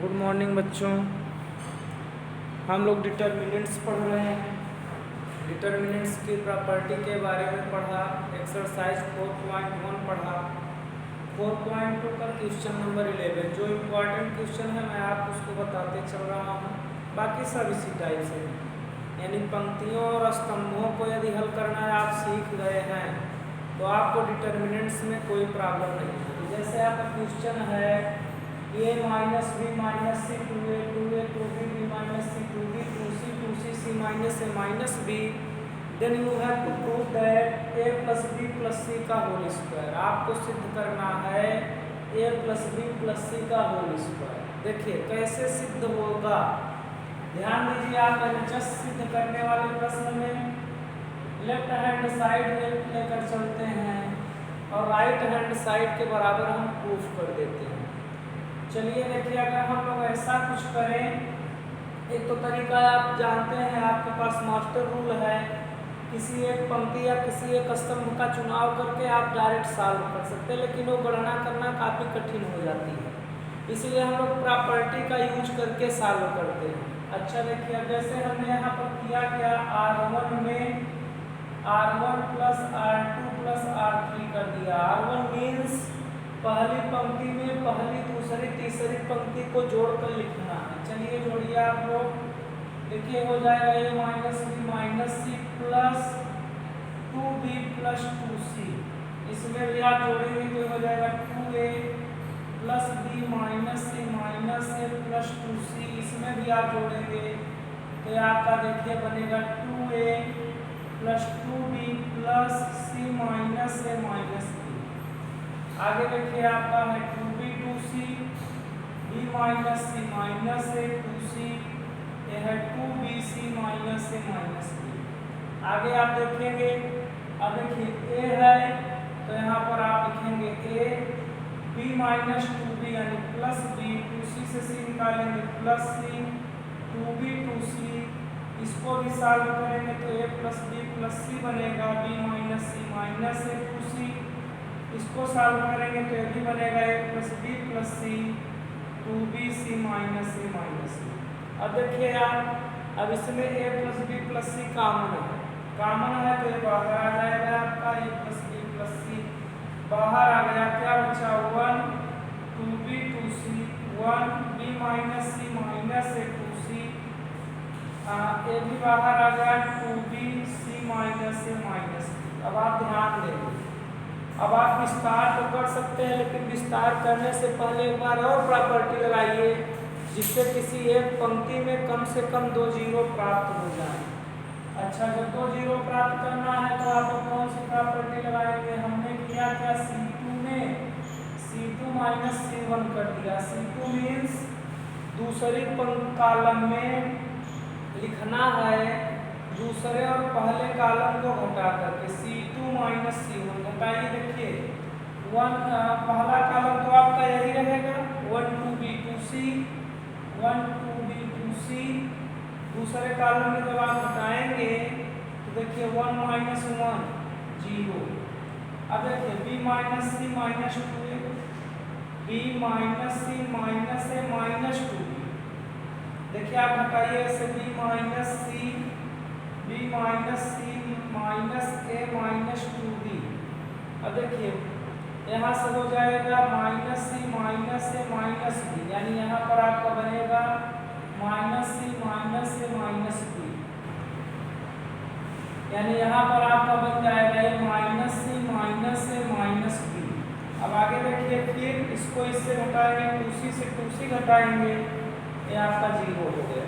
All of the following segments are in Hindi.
गुड मॉर्निंग बच्चों। हम लोग डिटर्मिनेंट्स पढ़ रहे हैं। डिटर्मिनेंट्स की प्रॉपर्टी के बारे में पढ़ा। एक्सरसाइज 4.1 पढ़ा। 4.2 का क्वेश्चन नंबर 11 जो इम्पोर्टेंट क्वेश्चन है मैं आपको उसको बताते चल रहा हूँ। बाकी सब इसी टाइप से यानी पंक्तियों और स्तंभों को यदि हल करना है आप सीख गए हैं तो आपको डिटर्मिनेंट्स में कोई प्रॉब्लम नहीं होगी। जैसे आपका क्वेश्चन है a minus B minus c two a two b b minus c two b two c c minus a minus b then you have to prove that a plus b plus c का होल स्क्वायर। आपको सिद्ध करना है a plus b plus c का होल स्क्वायर। देखिए कैसे सिद्ध होगा, ध्यान दीजिए। आप जस्ट सिद्ध करने वाले प्रश्न में लेफ्ट हैंड साइड लेकर चलते हैं और राइट हैंड साइड के बराबर हम प्रूफ कर देते हैं। चलिए देखिए, अगर हम लोग ऐसा कुछ करें, एक तो तरीका आप जानते हैं, आपके पास मास्टर रूल है, किसी एक पंक्ति या किसी एक स्तंभ का चुनाव करके आप डायरेक्ट सॉल्व कर सकते हैं, लेकिन वो गणना करना काफ़ी कठिन हो जाती है, इसलिए हम लोग प्रॉपर्टी का यूज करके सॉल्व करते हैं। अच्छा देखिए, अब जैसे हमने यहाँ पर किया क्या, R1 में R1 plus R2 plus R3 कर दिया। R1 मीन्स पहली पंक्ति में पहली दूसरी तीसरी पंक्ति को जोड़कर लिखना है। चलिए जोड़िए आप लोग। देखिए हो जाएगा a minus B minus C plus 2b plus 2c। इसमें भी आप जोड़ेंगे तो हो जाएगा 2a plus B minus C minus A plus 2c। इसमें भी आप जोड़ेंगे तो आपका देखिए बनेगा 2a plus 2b plus C minus a minus B. आगे देखिए आपका है 2b 2c b minus C minus a 2c, यह है 2bc minus a minus B. आगे आप देखेंगे, अब देखिए a है तो यहाँ पर आप लिखेंगे a b माइनस 2b यानी प्लस b, 2c से c निकालेंगे प्लस c, 2b 2c। इसको भी सॉल्व करेंगे तो a plus b plus c बनेगा, b minus c minus a 2c। इसको सॉल्व करेंगे तो ये भी बनेगा a plus b plus c 2bc minus a minus c. अब देखिए आप, अब इसमें a plus b plus c common है तो ये बाहर आ जाएगा आपका a plus b plus c. बाहर आ गया, क्या बचा 1 2b 2c 1b minus C minus a 2c। ये भी बाहर आ गया 2bc minus a minus c. अब आप ध्यान देंगे, अब आप विस्तार तो कर सकते हैं, लेकिन विस्तार करने से पहले एक बार और प्रॉपर्टी लगाइए जिससे किसी एक पंक्ति में कम से कम 2 जीरो प्राप्त हो जाए। अच्छा, जब 2 जीरो प्राप्त करना है तो आप कौन सी प्रॉपर्टी लगाएंगे? हमने किया क्या, C2 में C2 माइनस C1 कर दिया। C2 मीन्स दूसरी कॉलम में लिखना है दूसरे और पहले कॉलम को घटा करके C2 माइनस C1 घटाइए। देखिए पहला कॉलम तो आपका यही रहेगा 1 2b 2c 1 2b 2c। दूसरे कॉलम में जब आप घटाएंगे तो देखिए 1 माइनस 1 0। अब देखिए b minus C minus 2a, b minus C minus a minus 2b। देखिए आप घटाइए ऐसे b minus C minus a minus 2b। अब देखिए यहाँ से हो जाएगा minus C minus a minus B, यानी यहाँ पर आपका बनेगा minus C minus a minus B, यानी यहाँ पर आपका बन जाएगा ये minus C minus a minus b. अब आगे देखिए, फिर इसको इससे घटाएंगे 2c से 2c घटाएंगे, ये आपका 0 हो गया।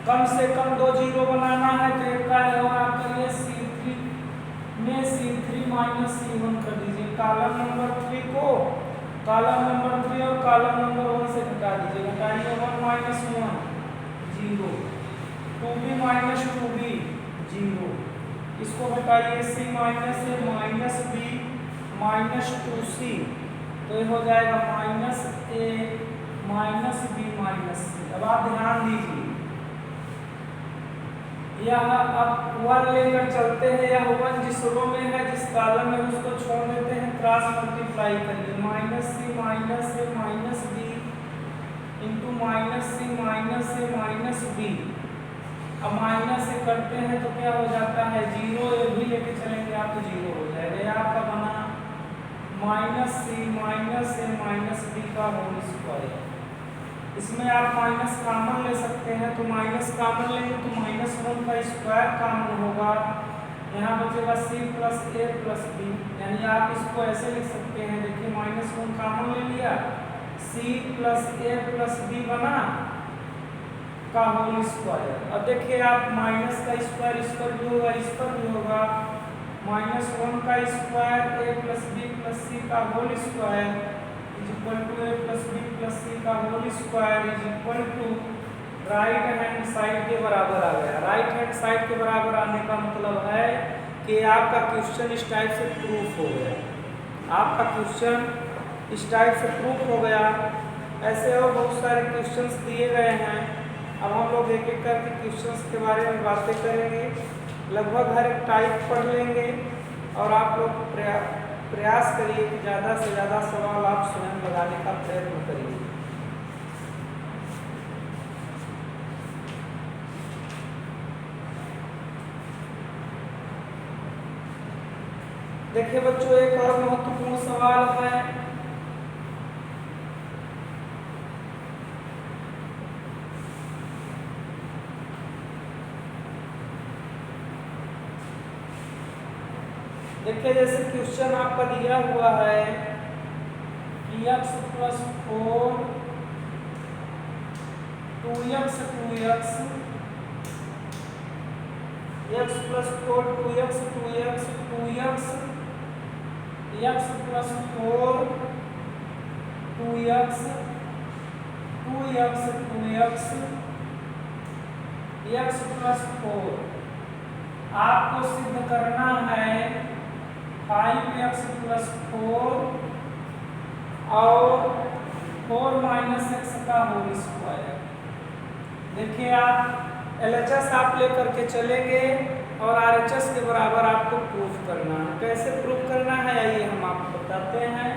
कम से कम 2 जीरो बनाना है तो एक कार्य होगा आपके लिए C3 में C3 माइनस C1 कर दीजिए। कॉलम नंबर 3 को कॉलम नंबर 3 और कॉलम नंबर 1 से घटा दीजिए। घटाइए 1 माइनस 1 0, 2b माइनस 2b 0। इसको घटाइए C minus a minus b minus 2c, तो ये हो जाएगा minus a minus b minus c। अब आप ध्यान दीजिए, यह अब 1 लेकर चलते हैं, यह 1 जिस रो में है जिस कॉलम में उसको छोड़ देते हैं, क्रॉस मल्टीप्लाई करिए minus C minus a minus b into minus b. अब माइनस से करते हैं तो क्या हो जाता है, जीरो ये भी लेके चलेंगे आप तो जीरो हो जाएगा। ये आपका बना minus C minus a minus B का होल स्क्वायर। इसमें आप माइनस कॉमन ले सकते हैं, तो माइनस कॉमन लेंगे तो माइनस वन का स्क्वायर कॉमन होगा। यहाँ बचेगा सी प्लस ए प्लस बी, यानी आप इसको ऐसे लिख सकते हैं, देखिए माइनस वन कॉमन ले लिया, सी प्लस ए प्लस बी बना का होल स्क्वायर। अब देखिए आप माइनस का स्क्वायर इस पर भी होगा, इस पर भी होगा, माइनस वन का square a plus b plus c का whole square is equal to a plus b plus c का whole square is equal to right hand side के बराबर आ गया। राइट हैंड साइड के बराबर आने का मतलब है कि आपका क्वेश्चन इस टाइप से प्रूफ हो गया, आपका क्वेश्चन इस टाइप से प्रूफ हो गया। ऐसे और बहुत सारे क्वेश्चंस दिए गए हैं। अब हम लोग एक एक करके क्वेश्चंस के बारे में बातें करेंगे, लगभग हर एक टाइप पढ़ लेंगे और आप लोग प्रयास करिए कि ज़्यादा से ज़्यादा सवाल आप स्वयं लगाने का प्रयत्न करिए। देखिए बच्चों, एक और महत्वपूर्ण सवाल है, देखिए जैसे क्वेश्चन आपका दिया हुआ है कि x plus 4 2x 2x x plus 4 2x 2x 2x x plus 4 2x 2x 2x x plus 4 आपको सिद्ध करना है 5x प्लस 4 और 4 माइनस एक्स का होल स्क्वायर। देखिए आप LHS आप लेकर के चलेंगे और RHS के बराबर आपको प्रूफ करना है। कैसे प्रूफ करना है आइए हम आपको बताते हैं।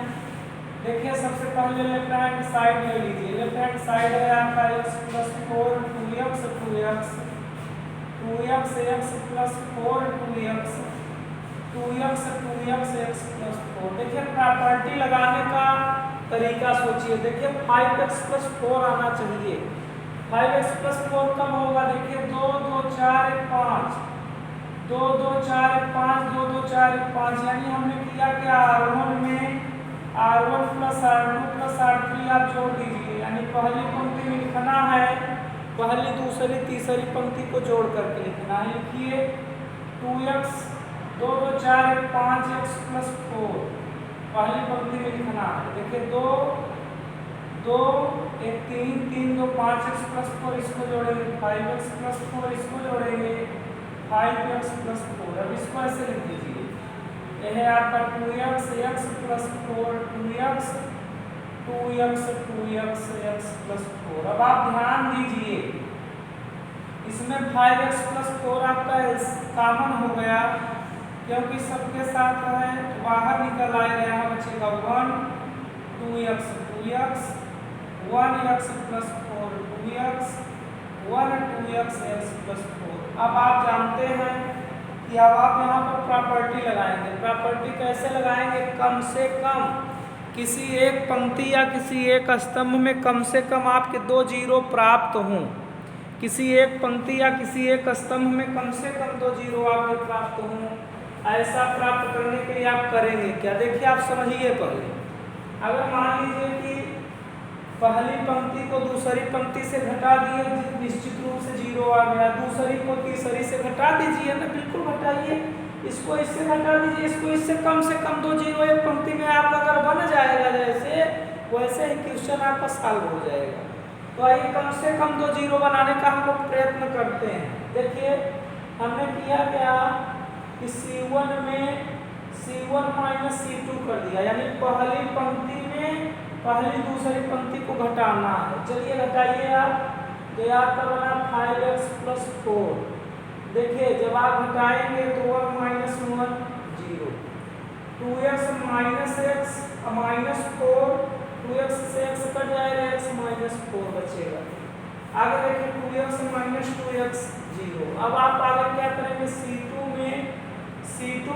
देखिए सबसे पहले लेफ्ट हैंड साइड ले लीजिए। लेफ्ट हैंड साइड है आपका x plus 4 2x 2x 2x x plus 4 2x 2x 2x x plus 4। देखिए प्रॉपर्टी लगाने का तरीका सोचिए। देखिए 5x प्लस 4 आना चाहिए। 5x प्लस 4 कब होगा, देखिए 2 2 4 1 5 2 2 4 1 5 2 2 4 1 5, यानी हमने किया क्या, R1 में R1 plus R2 plus R3 आप जोड़ दीजिए, यानी पहली पंक्ति में लिखना है, पहली दूसरी तीसरी पंक्ति को जोड़ करके लिखना है। लिखिए 2x 2 2 4 1 5 x प्लस 4 पहली पंक्ति में लिखना है। देखिए 2 2 1 3 3 2 5 x प्लस 4 इसको जोड़ेंगे 5x प्लस 4 इसको जोड़ेंगे 5x प्लस 4। अब इसको ऐसे लिख दीजिए, यह है आपका 2x x plus 4 2x 2x 2x x plus 4। अब आप ध्यान दीजिए इसमें 5x प्लस 4 आपका कॉमन हो गया, क्योंकि सबके साथ है तो बाहर निकल आएगा, यहाँ बचेगा 1 2x 2x 1x plus 4 2x 1 2x x plus 4। अब आप जानते हैं कि अब आप यहाँ पर प्रॉपर्टी लगाएंगे। प्रॉपर्टी कैसे लगाएंगे, कम से कम किसी एक पंक्ति या किसी एक स्तंभ में कम से कम आपके 2 जीरो प्राप्त हों। किसी एक पंक्ति या किसी एक स्तंभ में कम से कम 2 जीरो आपके प्राप्त हों। ऐसा प्राप्त करने के लिए आप करेंगे क्या, देखिए आप समझिए पहले। अगर मान लीजिए कि पहली पंक्ति को दूसरी पंक्ति से घटा दिए, निश्चित रूप से जीरो आ गया, दूसरी को तीसरी से घटा दीजिए ना, बिल्कुल घटाइए, इसको इससे घटा दीजिए, इसको इससे कम से कम 2 जीरो एक पंक्ति में आप अगर बन जाएगा जैसे, वैसे ही क्वेश्चन आपका सॉल्व हो जाएगा। तो आइए कम से कम 2 जीरो बनाने का हम लोग प्रयत्न करते हैं। देखिए हमने किया क्या कि C1 में C1 माइनस C2 कर दिया, यानी पहली पंक्ति में पहली दूसरी पंक्ति को घटाना है। चलिए घटाइए आप, तो आपका बना 5x प्लस 4। देखिए जब आप घटाएंगे तो 1 minus 1 0, 2x minus x minus 4 2x से x कट जाएगा, x माइनस 4 बचेगा। आगे देखिए 2x माइनस 2x 0। अब आप आगे क्या करेंगे, C2 में C2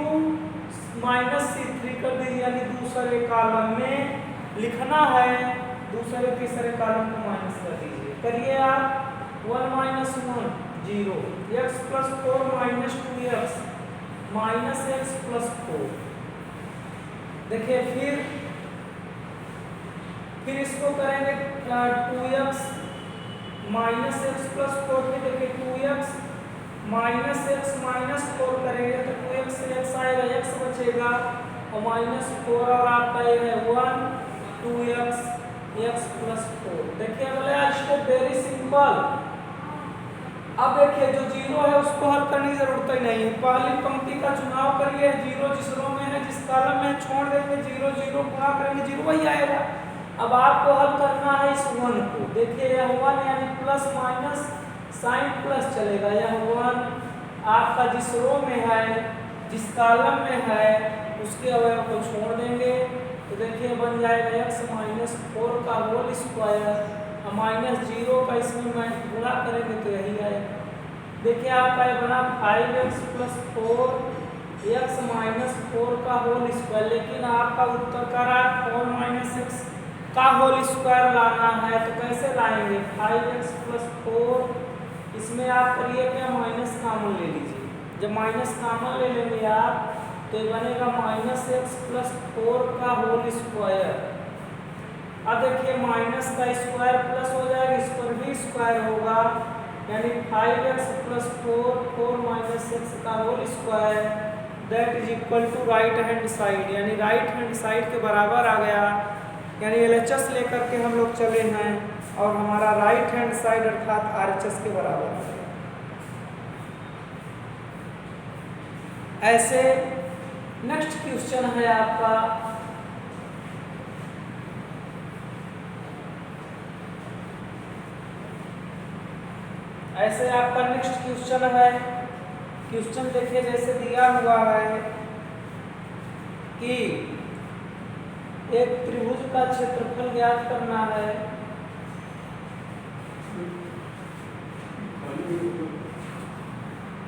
माइनस C3 कर दीजिए, यानी दूसरे कॉलम में लिखना है, दूसरे तीसरे कॉलम को माइनस कर दीजिए। करिए आप 1 minus 1 0, x plus 4 minus 2x minus x plus 4। देखिए फिर इसको करेंगे 2x माइनस एक्स प्लस 4 में देखिए 2x माइनस एक्स माइनस 4 करेंगे तो 2x से x आएगा, x बचेगा और माइनस 4 और आपका ये है 1 2x x प्लस 4। देखिए अगला स्टेप वेरी सिंपल। अब देखिए जो जीरो है उसको हल करने की जरूरत ही नहीं है, पहली पंक्ति का चुनाव करिए, जीरो जिस रो में है जिस कॉलम में छोड़ देंगे, जीरो जीरो गुणा करेंगे जीरो वही आएगा। अब आपको हल करना है इस 1 को। देखिए यह 1 यानी प्लस माइनस साइन प्लस चलेगा, यह 1 आपका जिस रो में है जिस कॉलम में है उसके अवयव को छोड़ देंगे तो देखिए बन जाएगा x माइनस 4 का होल स्क्वायर माइनस 0 का इसमें गुणा करेंगे तो यही आएगा। देखिए आपका ये बना 5x प्लस 4 x माइनस 4 का होल स्क्वायर, लेकिन आपका उत्तर का 4 माइनस x का होल स्क्वायर लाना है तो कैसे लाएंगे, 5x प्लस 4 इसमें आप करिए क्या माइनस कॉमन ले लीजिए, जब माइनस कॉमन ले लेंगे आप तो ये बनेगा माइनस x प्लस 4 का होल स्क्वायर। अब देखिए माइनस का स्क्वायर प्लस हो जाएगा, इस पर भी स्क्वायर होगा, यानी 5x प्लस 4 माइनस x का whole square that is equal to right hand side, यानी राइट हैंड साइड के बराबर आ गया। यानी LHS लेकर के हम लोग चले हैं और हमारा राइट हैंड साइड अर्थात RHS के बराबर आ गया। ऐसे नेक्स्ट क्वेश्चन है आपका नेक्स्ट क्वेश्चन है। क्वेश्चन देखिए जैसे दिया हुआ है कि एक त्रिभुज का क्षेत्रफल ज्ञात करना है